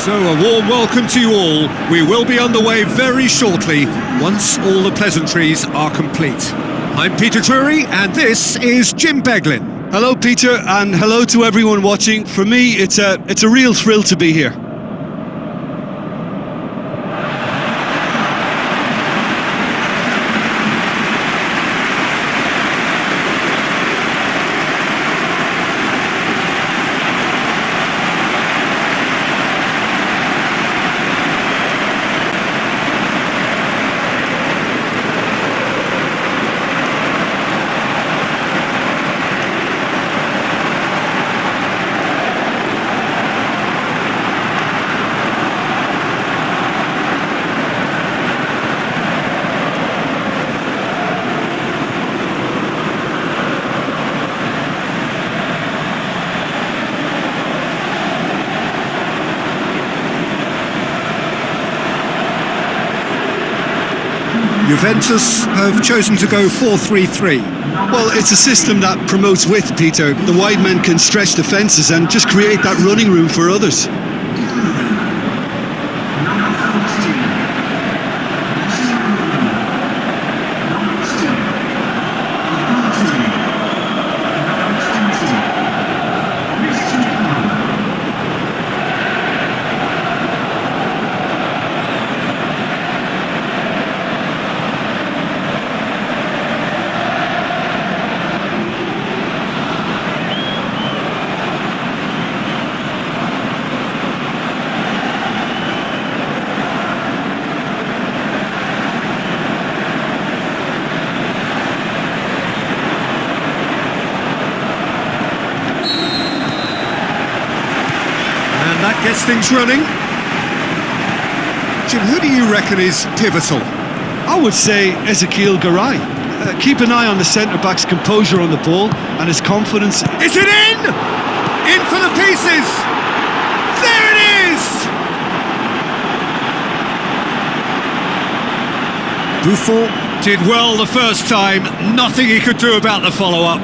So a warm welcome to you all. We will be on the way very shortly, once all the pleasantries are complete. I'm Peter Drury, and this is Jim Beglin. Hello, Peter, and hello to everyone watching. For me, it's a real thrill to be here. Juventus have chosen to go 4-3-3. Well, it's a system that promotes width, Peter. The wide men can stretch defences and just create that running room for others. That gets things running. Jim, who do you reckon is pivotal? I would say Ezekiel Garay. Keep an eye on the centre-back's composure on the ball and his confidence. Is it in? In for the pieces! There it is! Buffon did well the first time. Nothing he could do about the follow-up.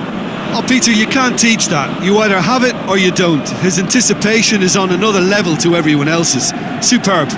Oh, Peter, you can't teach that. You either have it or you don't. His anticipation is on another level to everyone else's. Superb.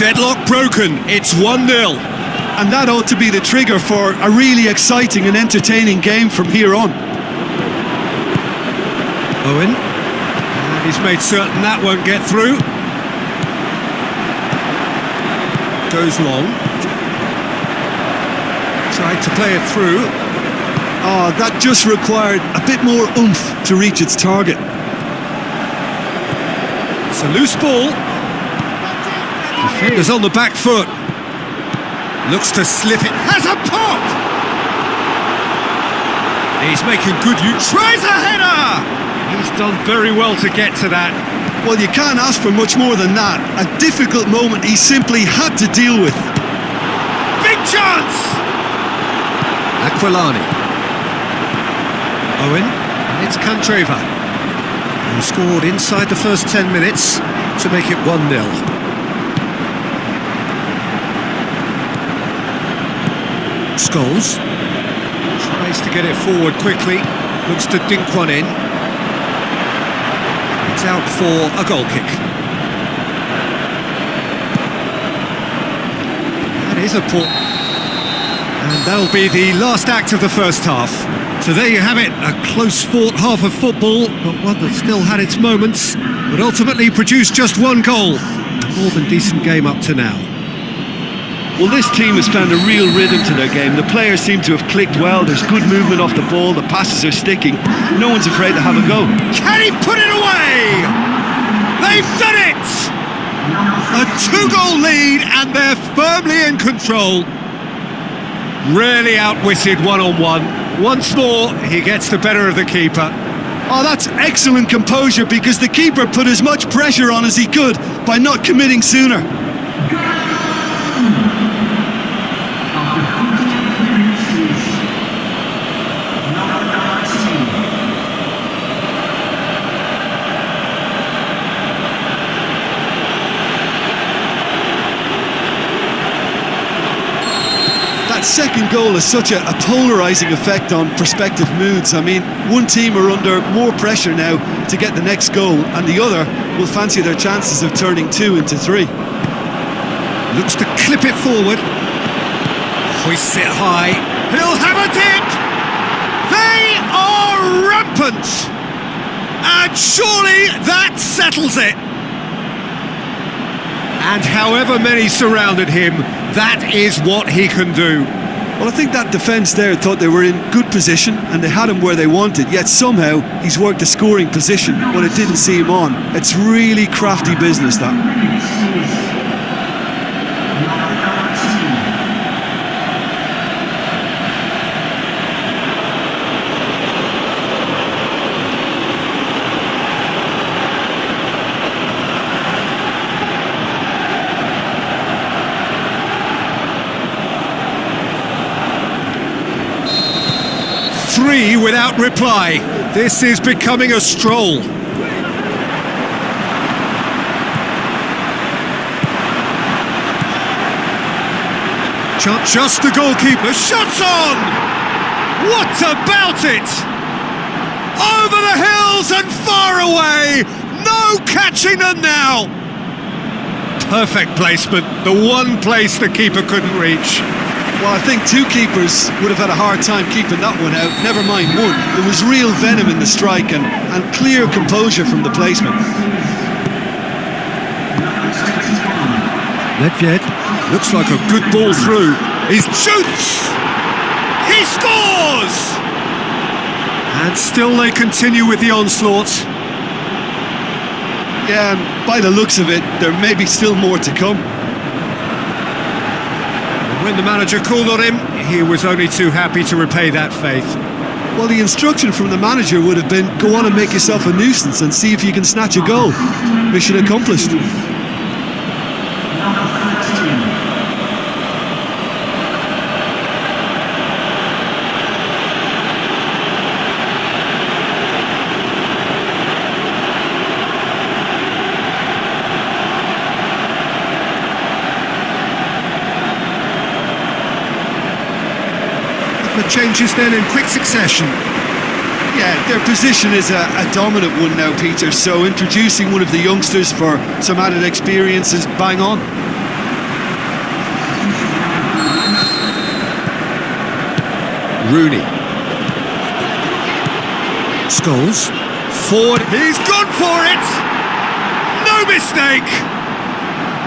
Deadlock broken, it's 1-0. And that ought to be the trigger for a really exciting and entertaining game from here on. Owen, and he's made certain that won't get through. Goes long. Tried to play it through. Oh, that just required a bit more oomph to reach its target. It's a loose ball. Defender's on the back foot. Looks to slip it. Has a pop! He's making good use. Tries a header! He's done very well to get to that. Well, you can't ask for much more than that. A difficult moment he simply had to deal with. Big chance! Aquilani. Owen. And it's Candreva, who scored inside the first 10 minutes to make it 1-0. Scholes tries to get it forward quickly, looks to dink one in. It's out for a goal kick. That is a poor... And that'll be the last act of the first half. So there you have it, a close-fought half of football, but one that still had its moments, but ultimately produced just one goal. A more than decent game up to now. Well, this team has found a real rhythm to their game. The players seem to have clicked well. There's good movement off the ball. The passes are sticking. No one's afraid to have a go. Can he put it away? They've done it! A 2-goal lead, and they're firmly in control. Rarely outwitted one-on-one. Once more, he gets the better of the keeper. Oh, that's excellent composure, because the keeper put as much pressure on as he could by not committing sooner. That second goal has such a polarising effect on prospective moods. I mean, one team are under more pressure now to get the next goal, and the other will fancy their chances of turning 2 into 3. Looks to clip it forward. Hoists it high. He'll have a dip! They are rampant! And surely that settles it! And however many surrounded him, that is what he can do. Well, I think that defence there thought they were in good position and they had him where they wanted, yet somehow he's worked a scoring position when it didn't see him on. It's really crafty business, that. 3 without reply. This is becoming a stroll. Just the goalkeeper. Shots on! What about it? Over the hills and far away. No catching them now. Perfect placement. The one place the keeper couldn't reach. Well, I think two keepers would have had a hard time keeping that one out, never mind one. There was real venom in the strike and clear composure from the placement. Nedved looks like a good ball through. He shoots! He scores! And still they continue with the onslaught. Yeah, and by the looks of it, there may be still more to come. When the manager called on him, he was only too happy to repay that faith. Well, the instruction from the manager would have been, go on and make yourself a nuisance and see if you can snatch a goal. Mission accomplished. The changes then in quick succession. Yeah, their position is a dominant one now, Peter, so introducing one of the youngsters for some added experience is bang on. Rooney. Scholes. Forward. He's gone for it! No mistake!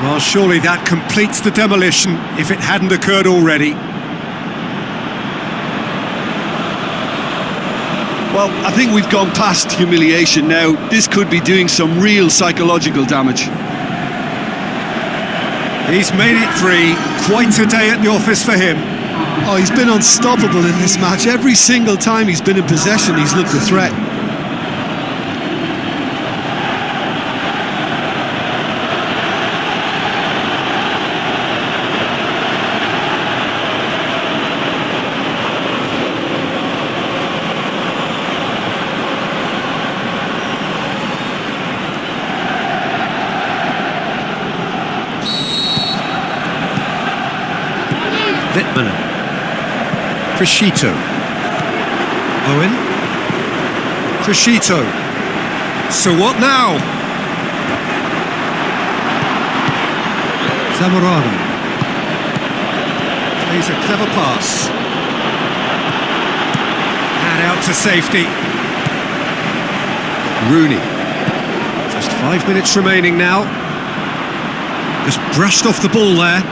Well, surely that completes the demolition if it hadn't occurred already. Well, I think we've gone past humiliation now. This could be doing some real psychological damage. He's made it 3. Quite a day at the office for him. Oh, he's been unstoppable in this match. Every single time he's been in possession, he's looked a threat. Littman. Crescito. Owen. Crescito. So what now? Zamorano. Plays a clever pass. And out to safety. Rooney. Just 5 minutes remaining now. Just brushed off the ball there.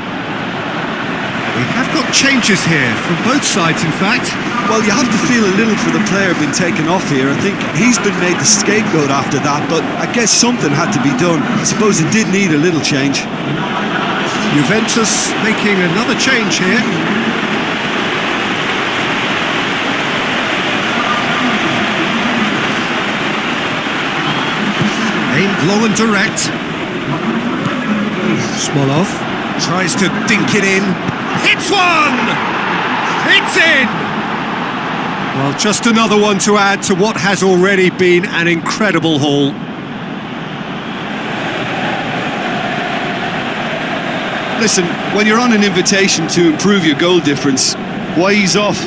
We have got changes here from both sides, in fact. Well, you have to feel a little for the player being taken off here. I think he's been made the scapegoat after that, but I guess something had to be done. I suppose it did need a little change. Juventus making another change here. long and direct. Smolov tries to dink it in. Hits one! It's in! Well, just another one to add to what has already been an incredible haul. Listen, when you're on an invitation to improve your goal difference, why ease off?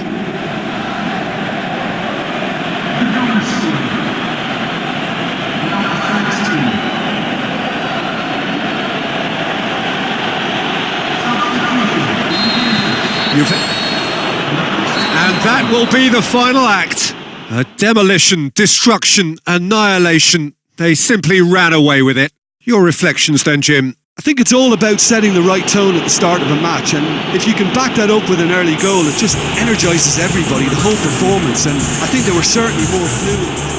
And that will be the final act. A demolition, destruction, annihilation. They simply ran away with it. Your reflections then, Jim? I think it's all about setting the right tone at the start of a match, and if you can back that up with an early goal, it just energises everybody, the whole performance, and I think they were certainly more fluid.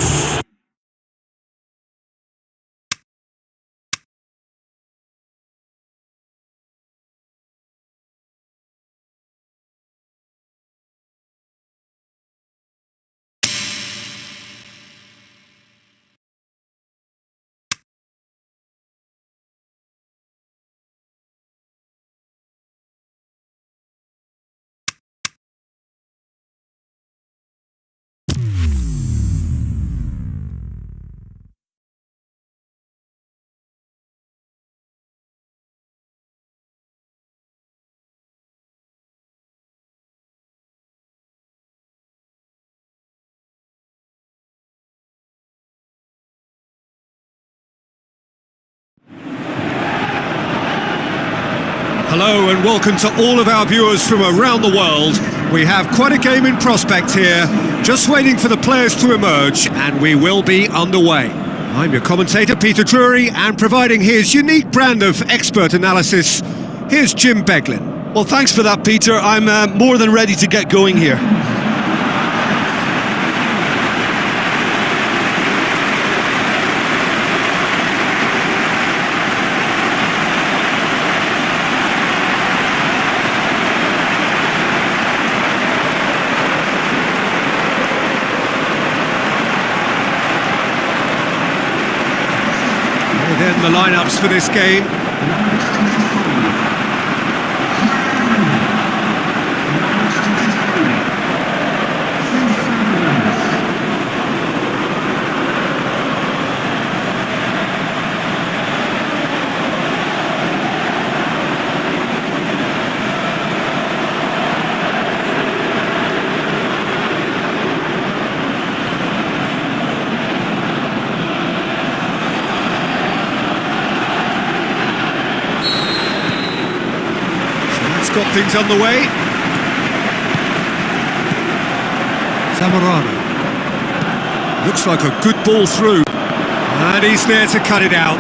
Hello and welcome to all of our viewers from around the world. We have quite a game in prospect here, just waiting for the players to emerge, and we will be underway. I'm your commentator, Peter Drury, and providing his unique brand of expert analysis, here's Jim Beglin. Well, thanks for that, Peter. I'm more than ready to get going here. Then the lineups for this game. Got things underway. Zamorano. Looks like a good ball through. And he's there to cut it out.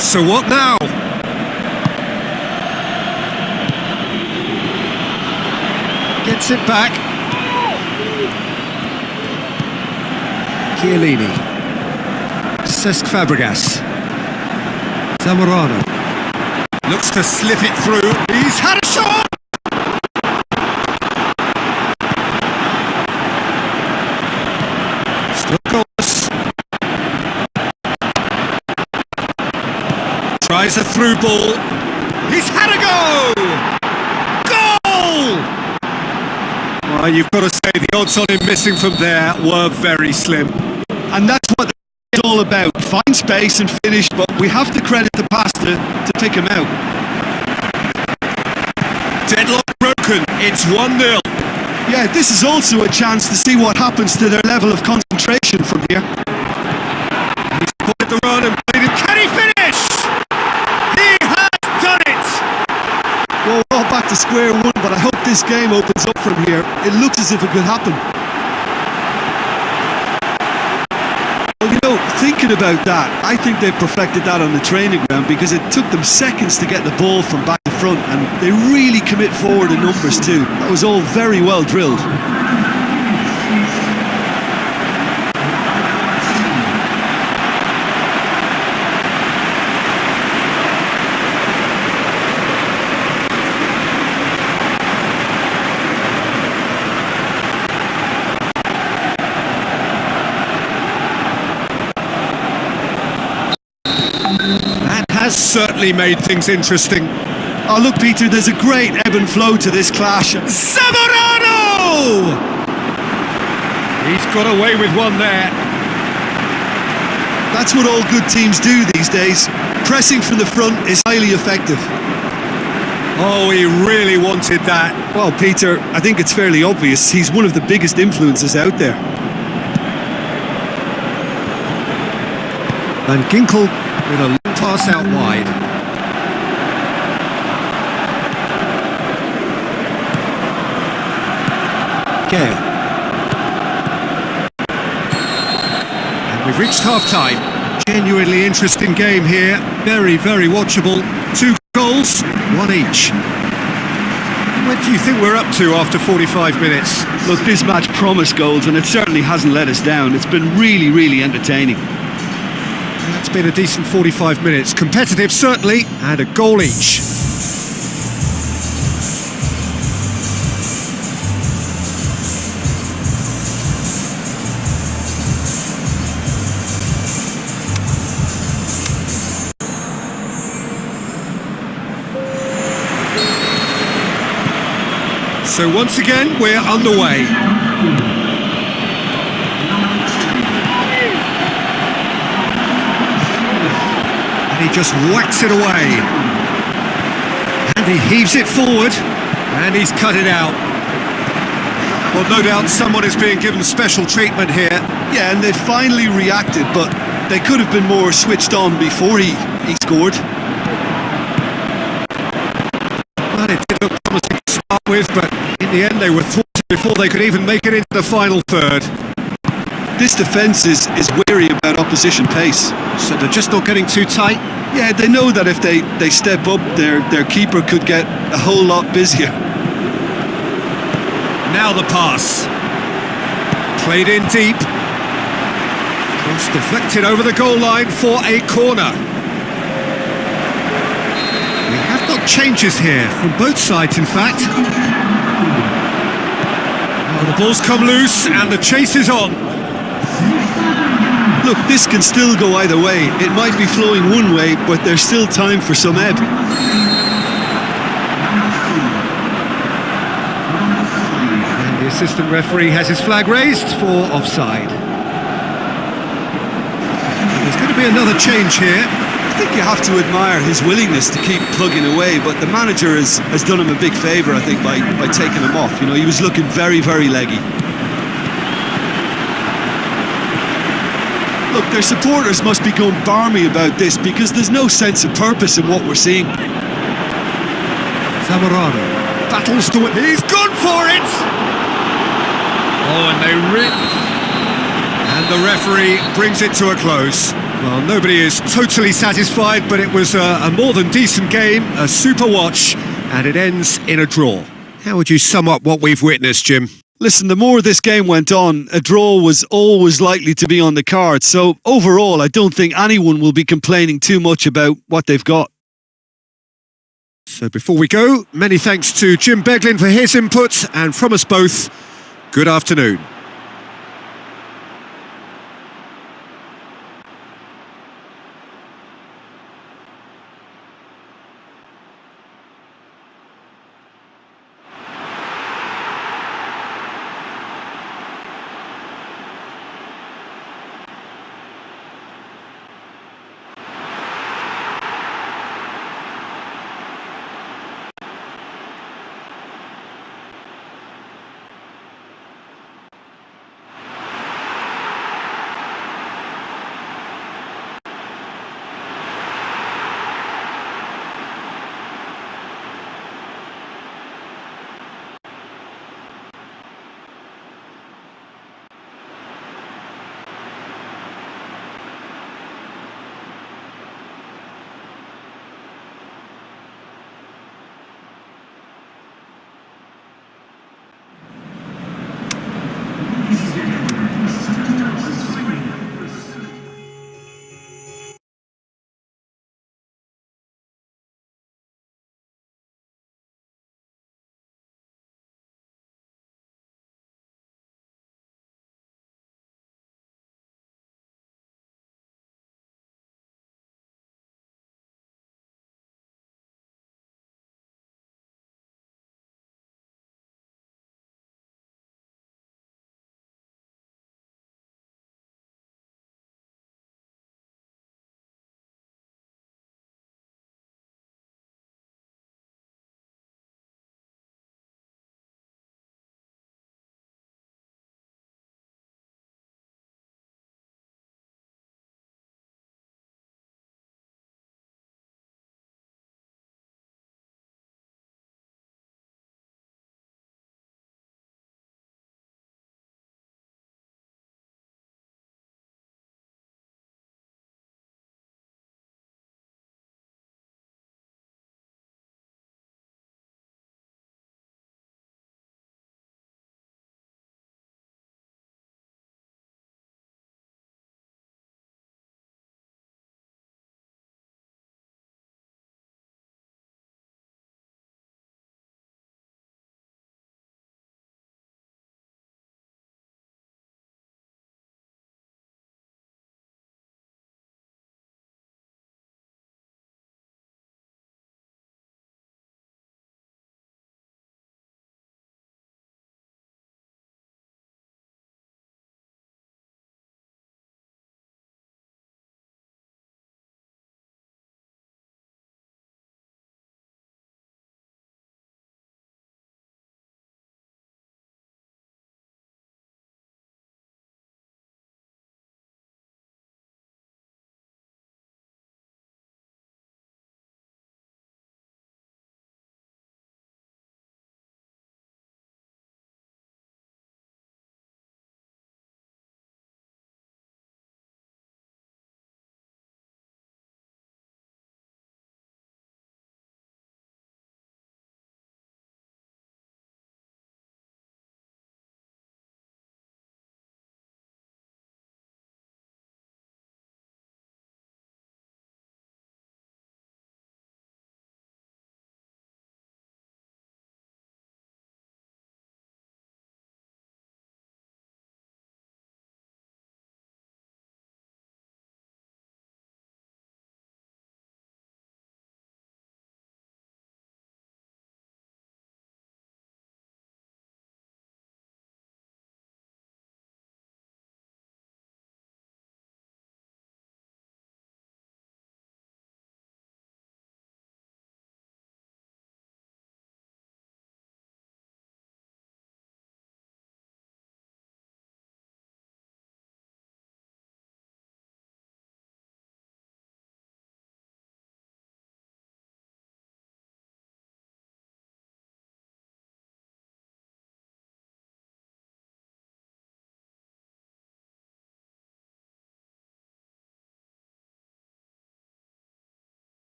So what now? Gets it back. Chiellini, Cesc Fabregas, Zamorano, looks to slip it through, he's had a shot! Still goes. Tries a through ball, he's had a go! Goal! Well, you've got to say the odds on him missing from there were very slim. And that's what it's all about. Find space and finish, but we have to credit the pass to pick him out. Deadlock broken, it's 1-0. Yeah, this is also a chance to see what happens to their level of concentration from here. He's put the run and played it. Can he finish? He has done it! Well, we're all back to square one, but I hope this game opens up from here. It looks as if it could happen. Well, you know, thinking about that, I think they've perfected that on the training ground because it took them seconds to get the ball from back to front, and they really commit forward in numbers too. That was all very well drilled. certainly made things interesting. Oh, look, Peter, there's a great ebb and flow to this clash. Zamorano! He's got away with one there. That's what all good teams do these days. Pressing from the front is highly effective. Oh, he really wanted that. Well, Peter, I think it's fairly obvious he's one of the biggest influences out there. Van Ginkel with a long pass out wide. Gale. And we've reached half-time. Genuinely interesting game here. Very, very watchable. 2 goals, 1 each. What do you think we're up to after 45 minutes? Look, this match promised goals, and it certainly hasn't let us down. It's been really, really entertaining. It's been a decent 45 minutes. Competitive, certainly, and a goal each. So once again, we're underway. And he just whacks it away. And he heaves it forward. And he's cut it out. Well, no doubt someone is being given special treatment here. Yeah, and they finally reacted, but they could have been more switched on before he scored. Well, it did look promising to start with, but in the end they were thwarted before they could even make it into the final third. This defence is wary about opposition pace. So they're just not getting too tight? Yeah, they know that if they step up, their keeper could get a whole lot busier. Now the pass. Played in deep. Cross deflected over the goal line for a corner. We have got changes here from both sides, in fact. Well, the ball's come loose and the chase is on. Look, this can still go either way. It might be flowing one way, but there's still time for some ebb. And the assistant referee has his flag raised for offside. There's going to be another change here. I think you have to admire his willingness to keep plugging away, but the manager has done him a big favour, I think, by taking him off. You know, he was looking very, very leggy. Look, their supporters must be going barmy about this because there's no sense of purpose in what we're seeing. Zamorano battles to it. He's gone for it! Oh, and the referee brings it to a close. Well, nobody is totally satisfied, but it was a more than decent game, a super watch, and it ends in a draw. How would you sum up what we've witnessed, Jim? Listen, the more this game went on, a draw was always likely to be on the cards. So overall, I don't think anyone will be complaining too much about what they've got. So before we go, many thanks to Jim Beglin for his input, and from us both, good afternoon.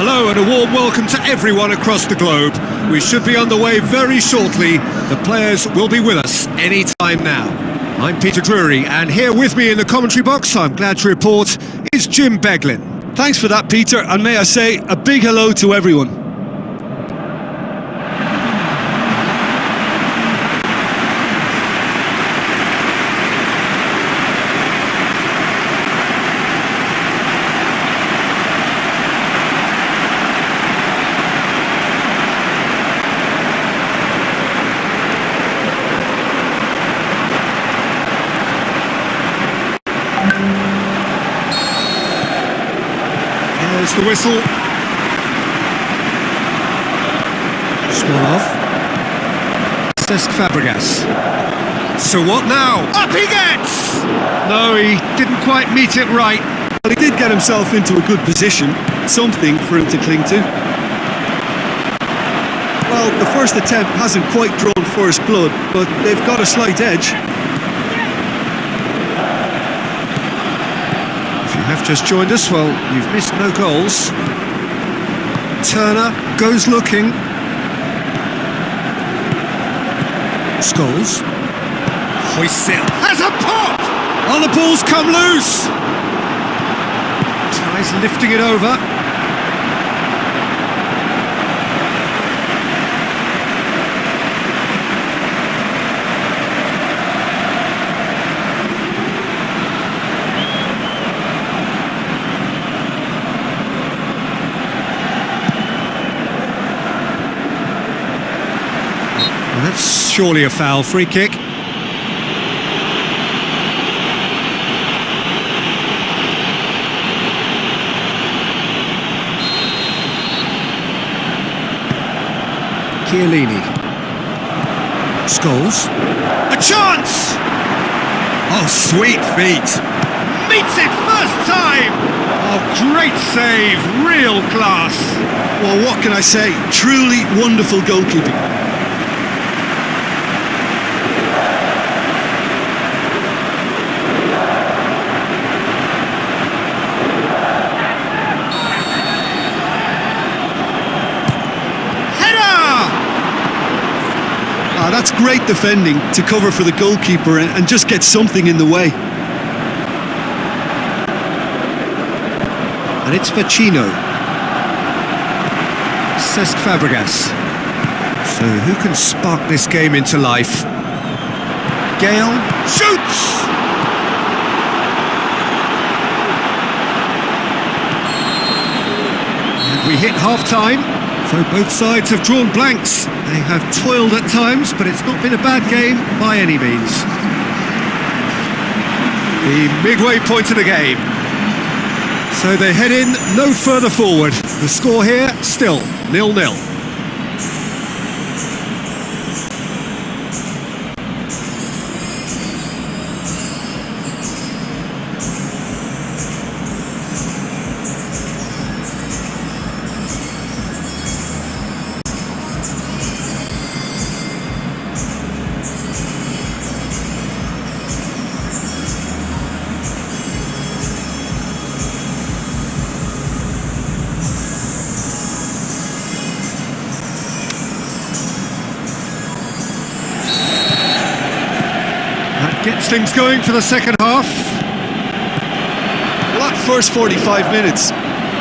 Hello and a warm welcome to everyone across the globe. We should be on the way very shortly. The players will be with us any time now. I'm Peter Drury, and here with me in the commentary box, I'm glad to report, is Jim Beglin. Thanks for that, Peter, and may I say a big hello to everyone. There's the whistle. Smolov. Fabregas. So what now? Up he gets! No, he didn't quite meet it right. Well, he did get himself into a good position, something for him to cling to. Well, the first attempt hasn't quite drawn first blood, but they've got a slight edge. Have just joined us, well, you've missed no goals. Turner goes looking. Scholes. Hoists it. Has a pop! Oh, the ball's come loose! Tries lifting it over. That's surely a foul. Free kick. Chiellini. Scholes. A chance! Oh, sweet feet. Meets it first time! Oh, great save. Real class. Well, what can I say? Truly wonderful goalkeeping. That's great defending to cover for the goalkeeper and just get something in the way. And it's Vecino. Fabregas. So who can spark this game into life? Gale shoots! And we hit half-time. So both sides have drawn blanks. They have toiled at times, but it's not been a bad game by any means. The midway point of the game. So they head in no further forward. The score here, still 0-0. Gets things going for the second half. Well, that first 45 minutes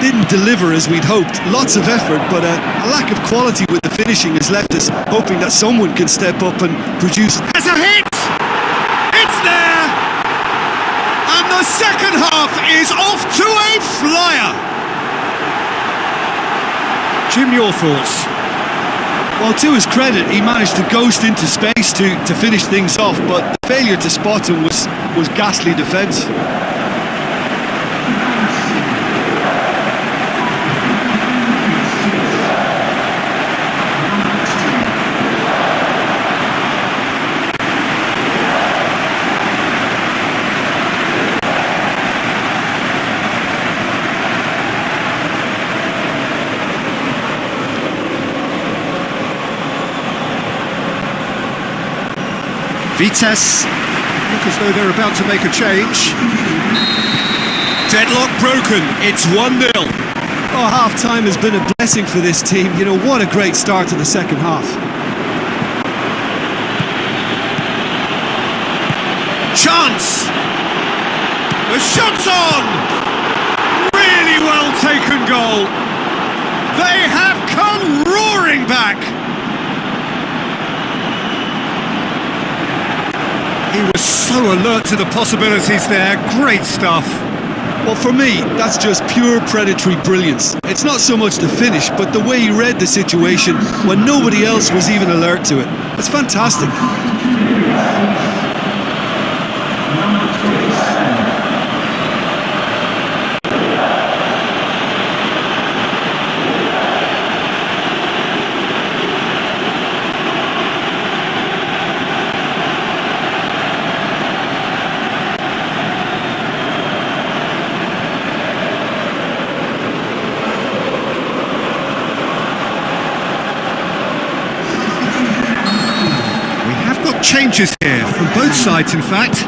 didn't deliver as we'd hoped. Lots of effort, but a lack of quality with the finishing has left us hoping that someone can step up and produce. As a hit! It's there! And the second half is off to a flyer! Jim, your thoughts? Well, to his credit, he managed to ghost into space to finish things off, but the failure to spot him was ghastly defence. Vitesse look as though they're about to make a change. Deadlock broken, it's 1-0. Oh, half-time has been a blessing for this team. You know, what a great start to the second half. Chance! The shot's on! Really well taken goal. They have come roaring back. He was so alert to the possibilities there. Great stuff. Well, for me, that's just pure predatory brilliance. It's not so much the finish, but the way he read the situation when nobody else was even alert to it. It's fantastic. Changes here from both sides, in fact.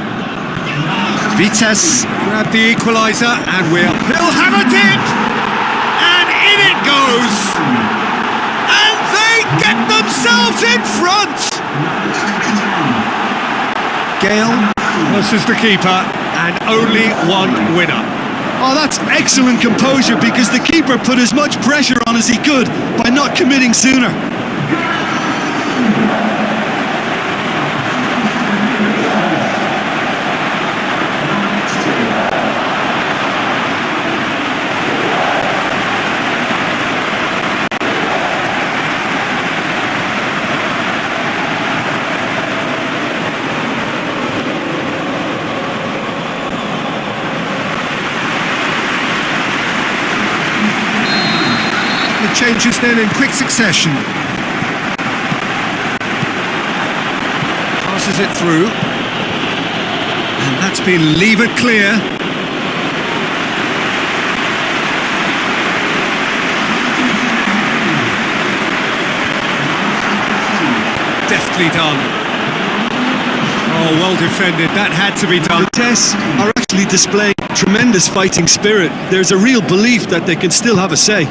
Vitesse grab the equaliser, and they'll have a dip, and in it goes, and they get themselves in front. Gale versus the keeper, and only one winner. Oh, that's excellent composure, because the keeper put as much pressure on as he could by not committing sooner. Changes then in quick succession. Passes it through, and that's been levered clear. Deftly done. Oh, well defended. That had to be done. Vitesse are actually displaying tremendous fighting spirit. There's a real belief that they can still have a say.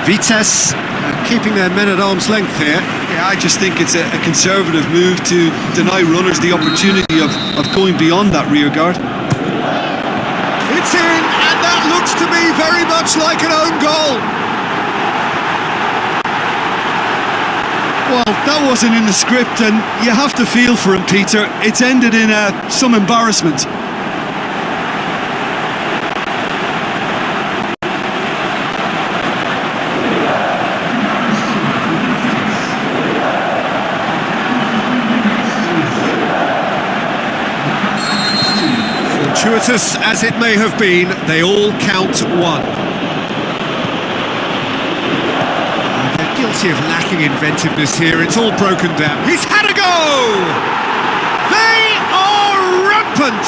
Vitesse keeping their men at arm's length here. Yeah, I just think it's a conservative move to deny runners the opportunity of going beyond that rear guard. It's in, and that looks to me very much like an own goal. Well, that wasn't in the script, and you have to feel for him, Peter. It's ended in some embarrassment. Fortuitous as it may have been, they all count one. They're guilty of lacking inventiveness here. It's all broken down. He's had a go! They are rampant!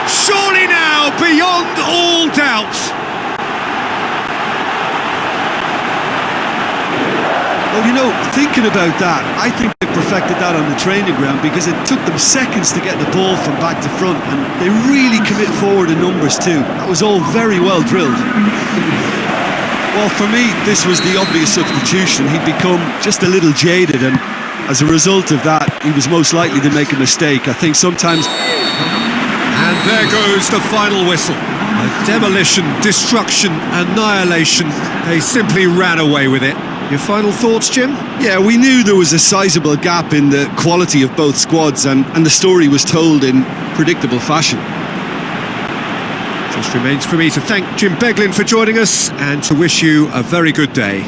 Surely now, beyond all doubt. Well, you know, thinking about that, I think they perfected that on the training ground, because it took them seconds to get the ball from back to front, and they really commit forward in numbers too. That was all very well drilled. Well, for me, this was the obvious substitution. He'd become just a little jaded, and as a result of that, he was most likely to make a mistake. I think sometimes... And there goes the final whistle. A demolition, destruction, annihilation. They simply ran away with it. Your final thoughts, Jim? Yeah, we knew there was a sizable gap in the quality of both squads, and the story was told in predictable fashion. Just remains for me to thank Jim Beglin for joining us and to wish you a very good day.